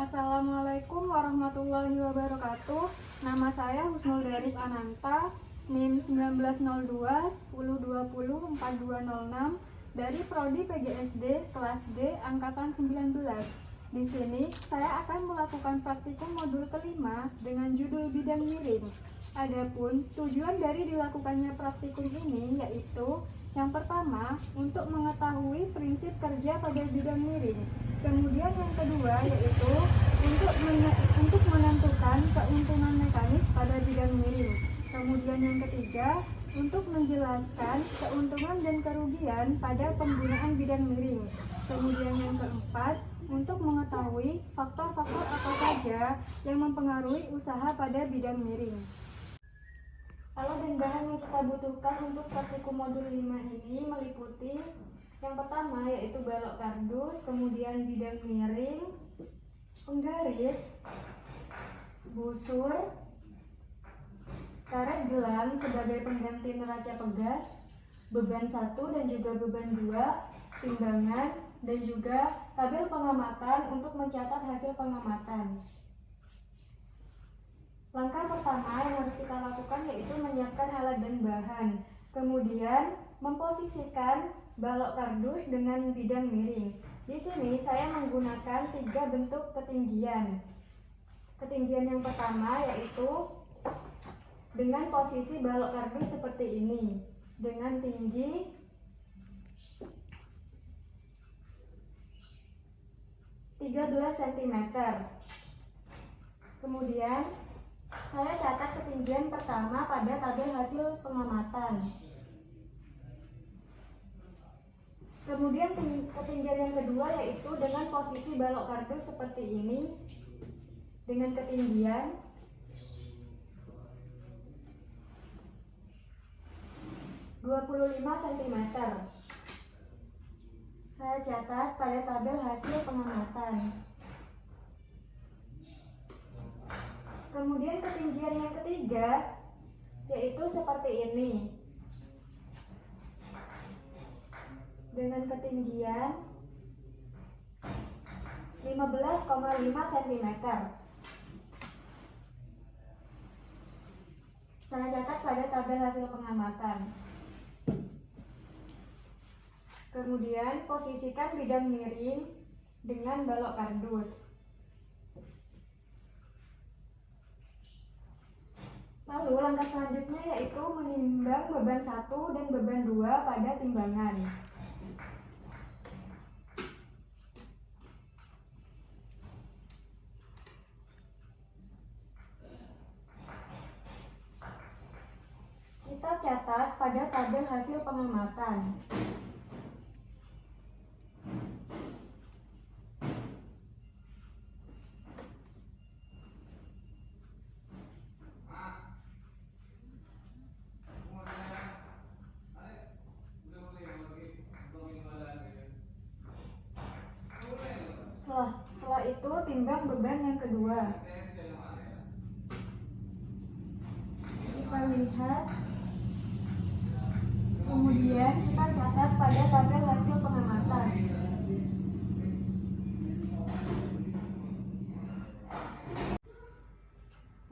Assalamualaikum warahmatullahi wabarakatuh. Nama saya Husnul Daris Ananta, NIM 1902-1020-4206 dari Prodi PGSD kelas D angkatan 19. Di sini saya akan melakukan praktikum modul kelima dengan judul bidang miring. Adapun tujuan dari dilakukannya praktikum ini yaitu yang pertama, untuk mengetahui prinsip kerja pada bidang miring. Kemudian yang kedua yaitu untuk menentukan keuntungan mekanis pada bidang miring. Kemudian yang ketiga, untuk menjelaskan keuntungan dan kerugian pada penggunaan bidang miring. Kemudian yang keempat, untuk mengetahui faktor-faktor apa saja yang mempengaruhi usaha pada bidang miring. Alat dan bahan yang kita butuhkan untuk praktikum modul 5 ini meliputi yang pertama yaitu balok kardus, kemudian bidang miring, penggaris, busur, karet gelang sebagai pengganti neraca pegas, beban 1 dan juga beban 2, timbangan, dan juga tabel pengamatan untuk mencatat hasil pengamatan. Langkah pertama yang harus kita lakukan yaitu menyiapkan alat dan bahan. Kemudian memposisikan balok kardus dengan bidang miring. Di sini saya menggunakan 3 bentuk ketinggian. Ketinggian yang pertama yaitu dengan posisi balok kardus seperti ini, dengan tinggi 13 cm. Kemudian saya catat ketinggian pertama pada tabel hasil pengamatan. Kemudian ketinggian yang kedua yaitu dengan posisi balok kardus seperti ini, dengan ketinggian 25 cm. Saya catat pada tabel hasil pengamatan. Kemudian ketinggian yang ketiga yaitu seperti ini, dengan ketinggian 15,5 cm. Saya catat pada tabel hasil pengamatan. Kemudian posisikan bidang miring dengan balok kardus. Lalu langkah selanjutnya yaitu menimbang beban 1 dan beban 2 pada timbangan. Kita catat pada tabel hasil pengamatan. Setelah itu timbang beban yang kedua. Kita lihat. Kemudian kita catat pada tabel hasil pengamatan.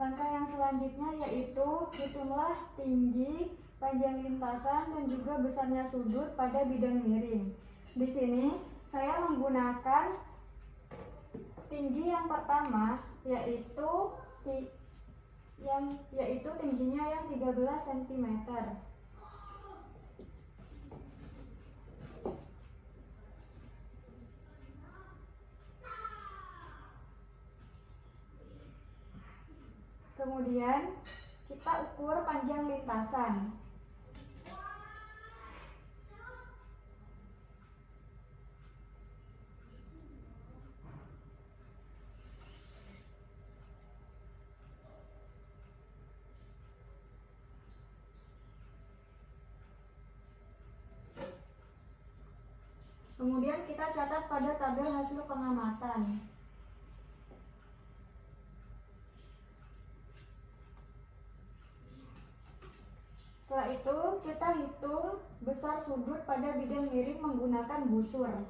Langkah yang selanjutnya yaitu hitunglah tinggi, panjang lintasan, dan juga besarnya sudut pada bidang miring. Di sini saya menggunakan tinggi yang pertama yaitu tingginya yang 13 cm. Kemudian kita ukur panjang lintasan. Kemudian kita catat pada tabel hasil pengamatan. Setelah itu kita hitung besar sudut pada bidang miring menggunakan busur.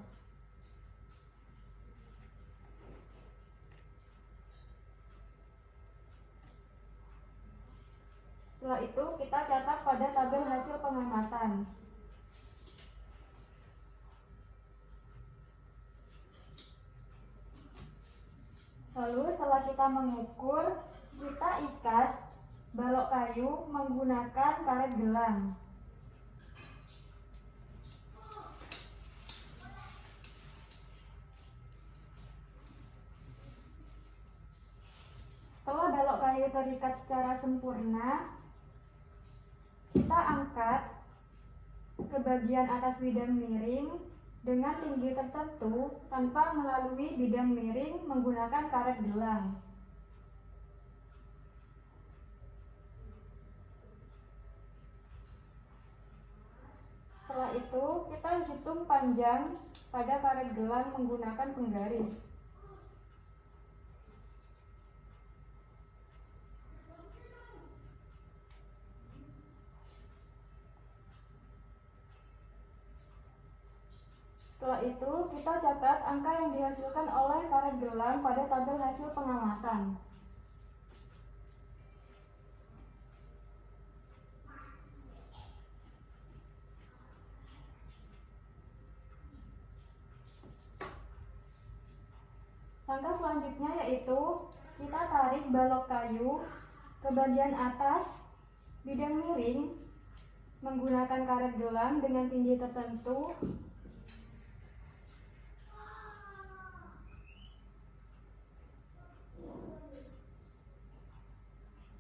Setelah itu kita catat pada tabel hasil pengamatan. Lalu setelah kita mengukur, kita ikat balok kayu menggunakan karet gelang. Setelah balok kayu terikat secara sempurna, kita angkat ke bagian atas bidang miring dengan tinggi tertentu tanpa melalui bidang miring menggunakan karet gelang. Setelah itu, kita hitung panjang pada karet gelang menggunakan penggaris. Setelah itu, kita catat angka yang dihasilkan oleh karet gelang pada tabel hasil pengamatan. Langkah selanjutnya yaitu kita tarik balok kayu ke bagian atas bidang miring menggunakan karet gelang dengan tinggi tertentu.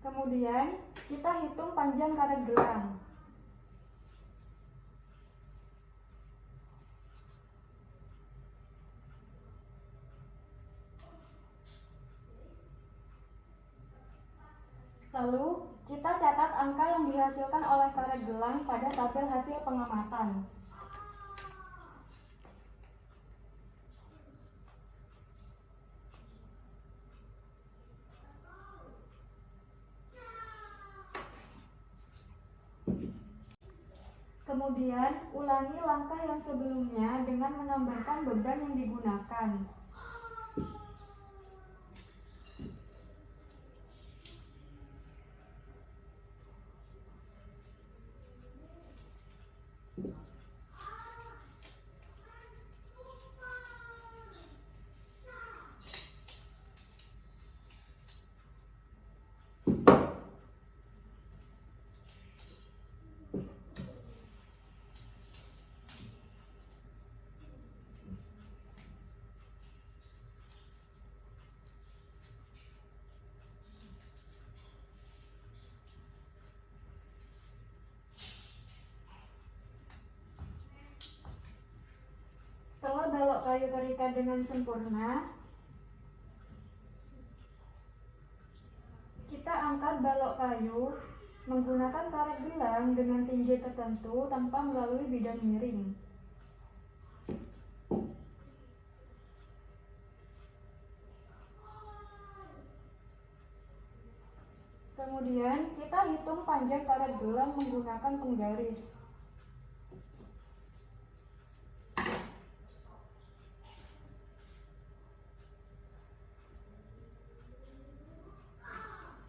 Kemudian kita hitung panjang karet gelang. Lalu kita catat angka yang dihasilkan oleh karet gelang pada tabel hasil pengamatan. Kemudian ulangi langkah yang sebelumnya dengan menambahkan beban yang digunakan. Setelah balok kayu terikat dengan sempurna, kita angkat balok kayu menggunakan karet gelang dengan tinggi tertentu tanpa melalui bidang miring. Kemudian kita hitung panjang karet gelang menggunakan penggaris.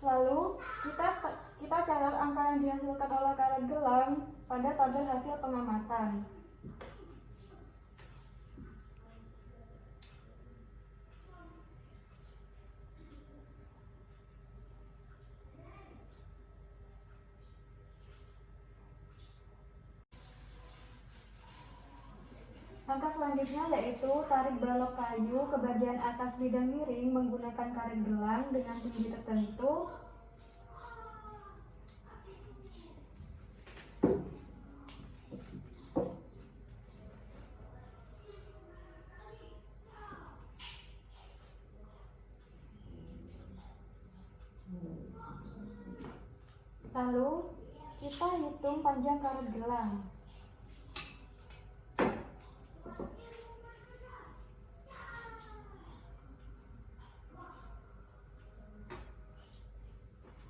Lalu kita catat angka yang dihasilkan oleh karet gelang pada tabel hasil pengamatan. Langkah selanjutnya yaitu tarik balok kayu ke bagian atas bidang miring menggunakan karet gelang dengan tinggi tertentu. Lalu kita hitung panjang karet gelang.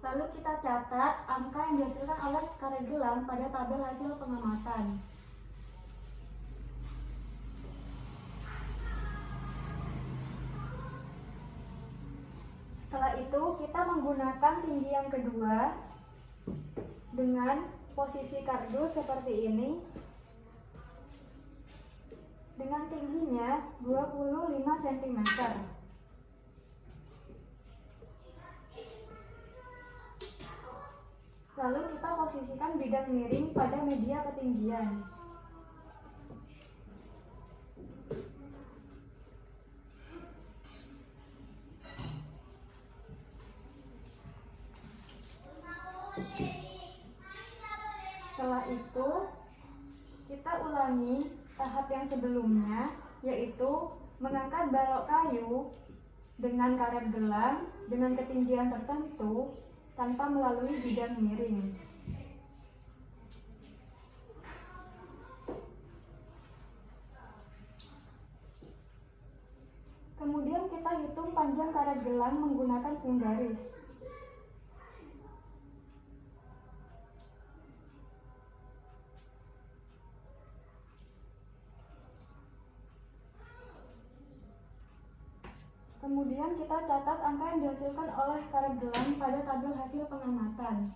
Lalu kita catat angka yang dihasilkan oleh karet gelang pada tabel hasil pengamatan. Setelah itu kita menggunakan tinggi yang kedua Dengan posisi kardus seperti ini, dengan tingginya 25 cm. Lalu kita posisikan bidang miring pada media ketinggian. Setelah itu, kita ulangi tahap yang sebelumnya, yaitu mengangkat balok kayu dengan karet gelang dengan ketinggian tertentu tanpa melalui bidang miring. Kemudian kita hitung panjang karet gelang menggunakan penggaris. Kemudian kita catat angka yang dihasilkan oleh karet gelang pada tabel hasil pengamatan.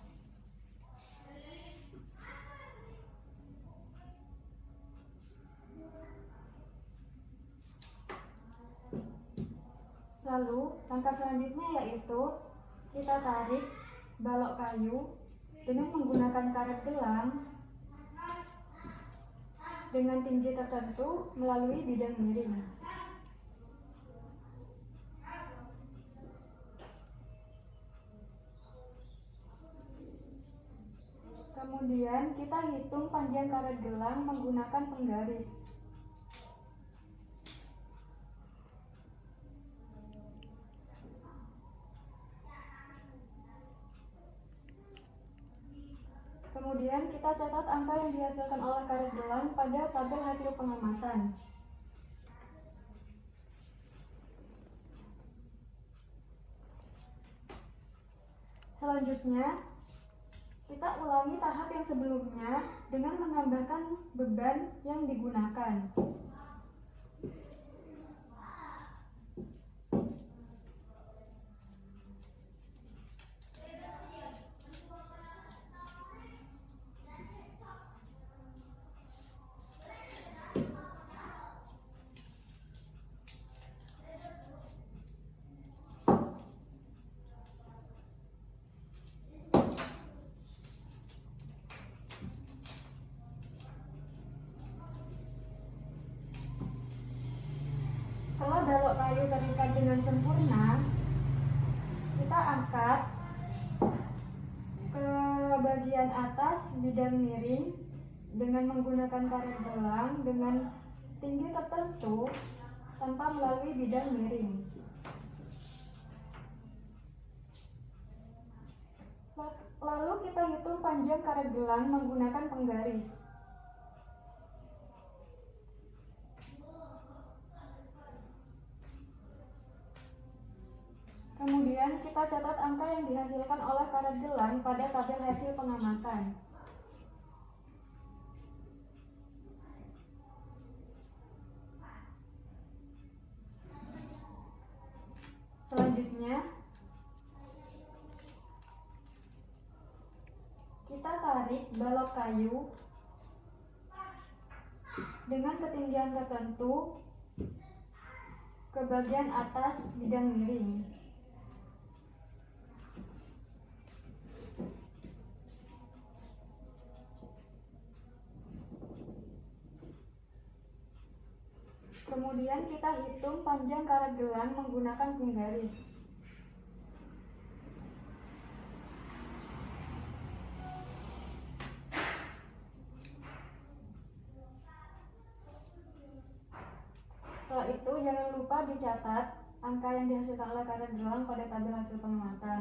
Lalu, langkah selanjutnya yaitu kita tarik balok kayu dengan menggunakan karet gelang dengan tinggi tertentu melalui bidang miring. Kemudian kita hitung panjang karet gelang menggunakan penggaris. Kemudian kita catat angka yang dihasilkan oleh karet gelang pada tabel hasil pengamatan. Selanjutnya, kita ulangi tahap yang sebelumnya dengan menambahkan beban yang digunakan. Setelah balok kayu terikat dengan sempurna, kita angkat ke bagian atas bidang miring dengan menggunakan karet gelang dengan tinggi tertentu tanpa melalui bidang miring. Lalu kita hitung panjang karet gelang menggunakan penggaris. Kemudian kita catat angka yang dihasilkan oleh karet gelang pada tabel hasil pengamatan. Selanjutnya, kita tarik balok kayu dengan ketinggian tertentu ke bagian atas bidang miring. Kemudian kita hitung panjang karet gelang menggunakan penggaris. Setelah itu jangan lupa dicatat angka yang dihasilkan oleh karet gelang pada tabel hasil pengamatan.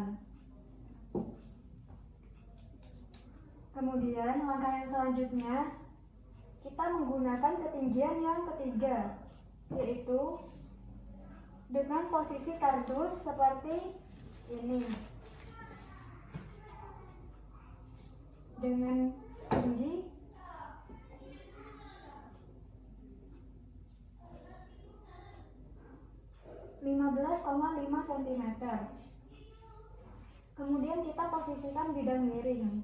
Kemudian langkah yang selanjutnya, kita menggunakan ketinggian yang ketiga, yaitu dengan posisi kardus seperti ini, dengan tinggi 15,5 cm. Kemudian kita posisikan bidang miring.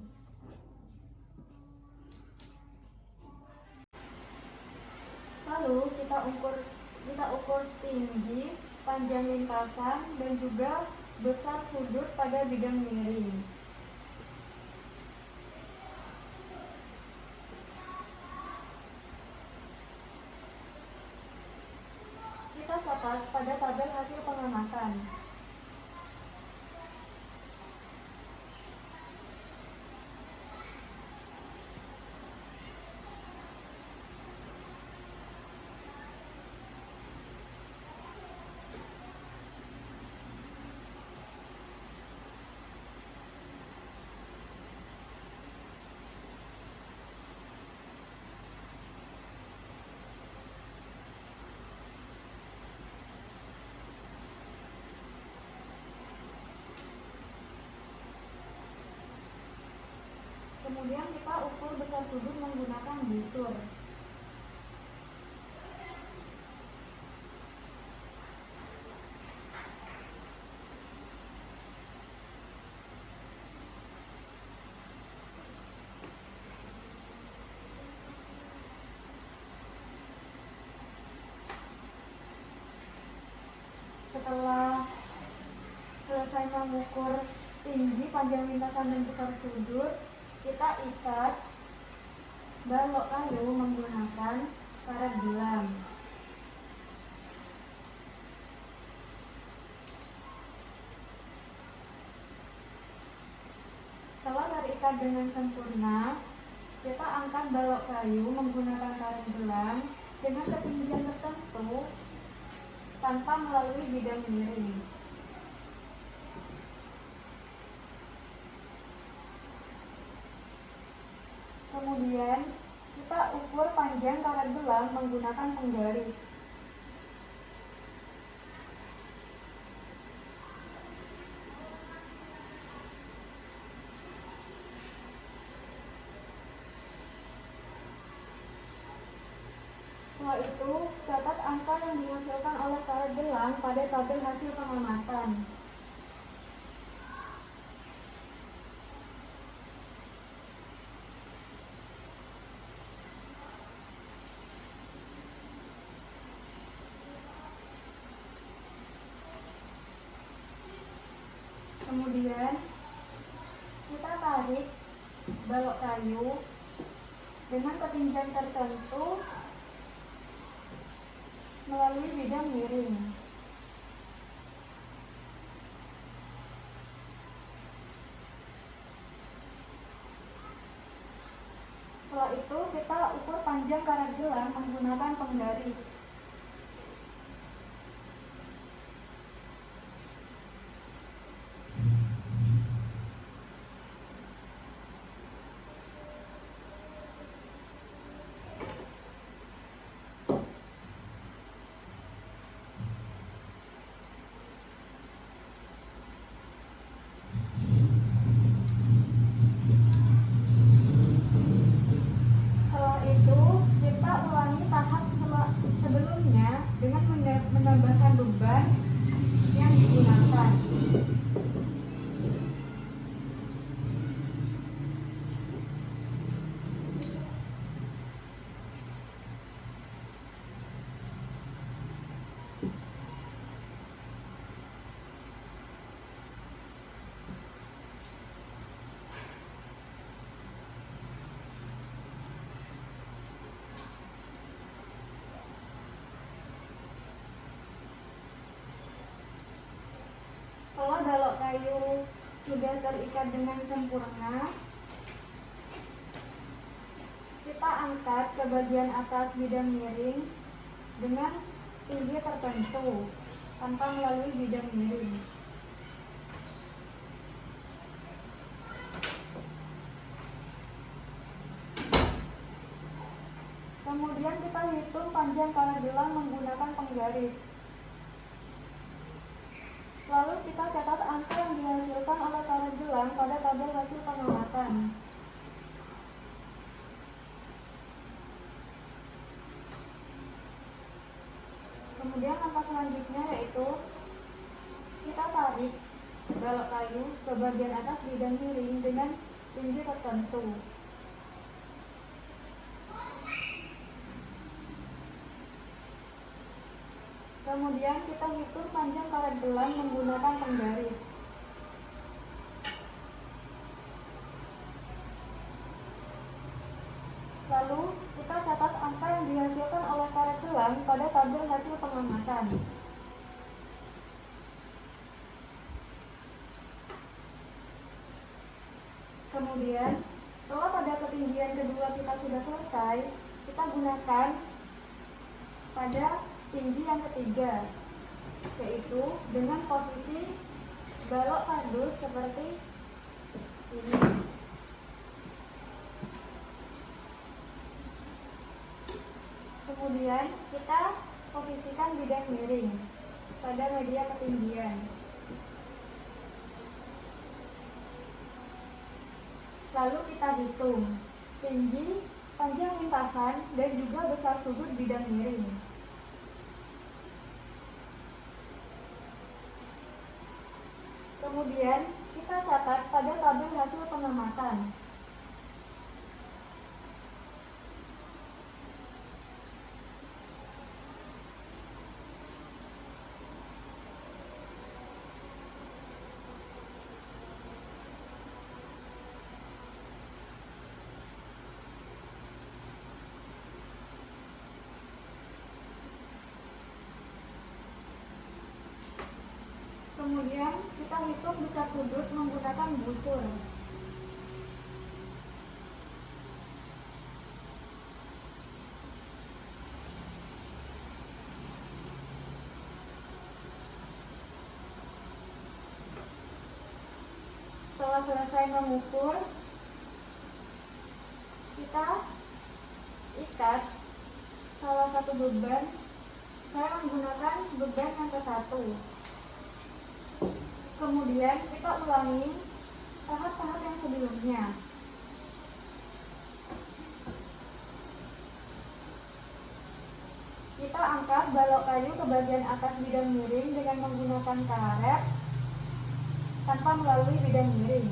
Lalu kita ukur tinggi, panjang lintasan, dan juga besar sudut pada bidang miring. Kita catat pada tabel hasil pengamatan. Kemudian kita ukur besar sudut menggunakan busur. Setelah selesai mengukur tinggi, panjang lintasan, dan besar sudut, kita ikat balok kayu menggunakan karet gelang. Setelah terikat dengan sempurna, kita angkat balok kayu menggunakan karet gelang dengan ketinggian tertentu tanpa melalui bidang miring. Kemudian kita ukur panjang karet gelang menggunakan penggaris. Setelah itu, catat angka yang dihasilkan oleh karet gelang pada tabel hasil pengamatan. Kemudian kita tarik balok kayu dengan ketinggian tertentu melalui bidang miring. Setelah itu kita ukur panjang karet gelang menggunakan penggaris. Sebelumnya dengan menambahkan beban yang digunakan. Setelah balok kayu sudah terikat dengan sempurna, kita angkat ke bagian atas bidang miring dengan tinggi tertentu tanpa melalui bidang miring. Kemudian kita hitung panjang karet gelang menggunakan penggaris. Lalu kita catat angka yang dihasilkan oleh karet gelang pada tabel hasil pengamatan. Kemudian langkah selanjutnya yaitu kita tarik balok kayu ke bagian atas bidang miring dengan tinggi tertentu. Kemudian kita hitung panjang karet gelang menggunakan penggaris. Lalu kita catat angka yang dihasilkan oleh karet gelang pada tabel hasil pengamatan. Kemudian setelah pada ketinggian kedua kita sudah selesai, kita gunakan pada tinggi yang ketiga, yaitu dengan posisi balok kardus seperti ini. Kemudian kita posisikan bidang miring pada media ketinggian. Lalu kita hitung tinggi, panjang lintasan, dan juga besar sudut bidang miring. Kemudian kita catat pada tabel hasil pengamatan. Kemudian kita hitung besar sudut menggunakan busur. Setelah selesai mengukur, kita ikat salah satu beban. Saya menggunakan beban yang ke-1. Kemudian kita ulangi tahap-tahap yang sebelumnya. Kita angkat balok kayu ke bagian atas bidang miring dengan menggunakan karet tanpa melalui bidang miring.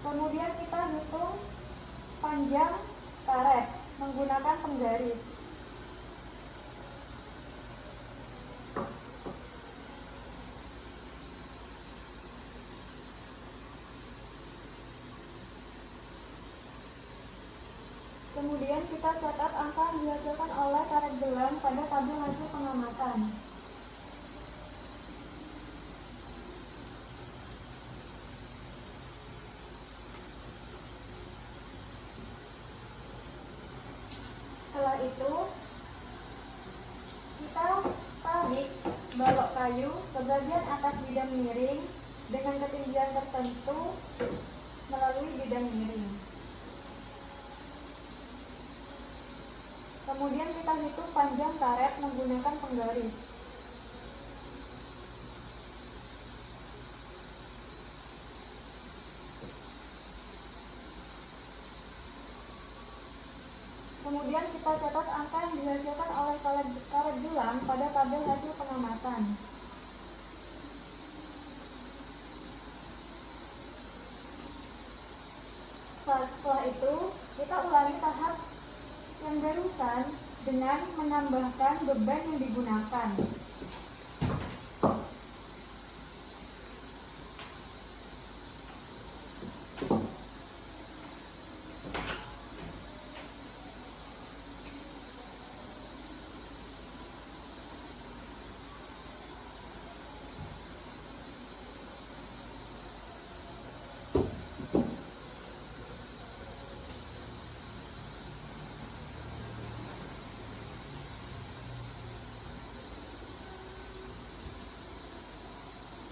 Kemudian kita hitung panjang karet menggunakan penggaris. Kemudian kita catat angka yang dihasilkan oleh karet gelang pada tabel hasil pengamatan. Setelah itu kita tarik balok kayu ke bagian atas bidang miring dengan ketinggian tertentu melalui bidang miring. Kemudian kita hitung panjang karet menggunakan penggaris. Kemudian kita catat angka yang dihasilkan oleh karet gelang pada tabel hasil pengamatan. Setelah itu, kita ulangi tahap yang barusan dengan menambahkan beban yang digunakan.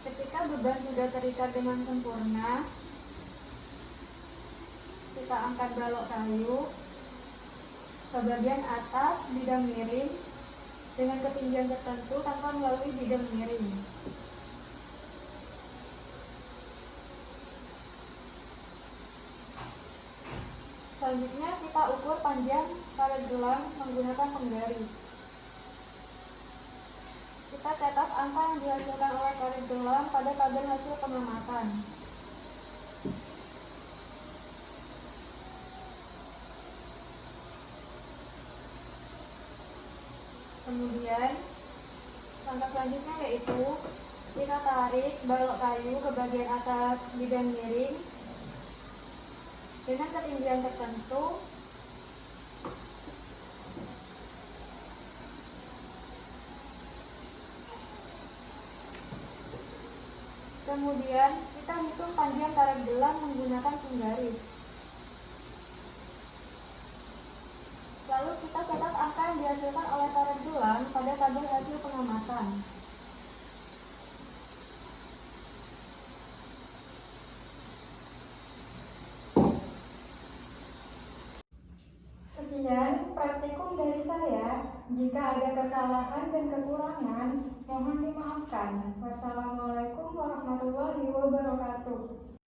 Ketika beban sudah terikat dengan sempurna, kita angkat balok kayu ke bagian atas bidang miring dengan ketinggian tertentu tanpa melalui bidang miring. Selanjutnya kita ukur panjang karet gelang menggunakan penggaris. Kita catat angka yang dihasilkan oleh karet gelang pada tabel hasil pengamatan. Kemudian langkah selanjutnya yaitu kita tarik balok kayu ke bagian atas bidang miring dengan ketinggian tertentu. Kemudian kita hitung panjang karet gelang menggunakan penggaris. Lalu kita catat angka yang dihasilkan oleh karet gelang pada tabel hasil pengamatan. Sekian praktikum dari saya. Jika ada kesalahan dan kekurangan, mohon dimaafkan. Wassalamualaikum warahmatullahi wabarakatuh.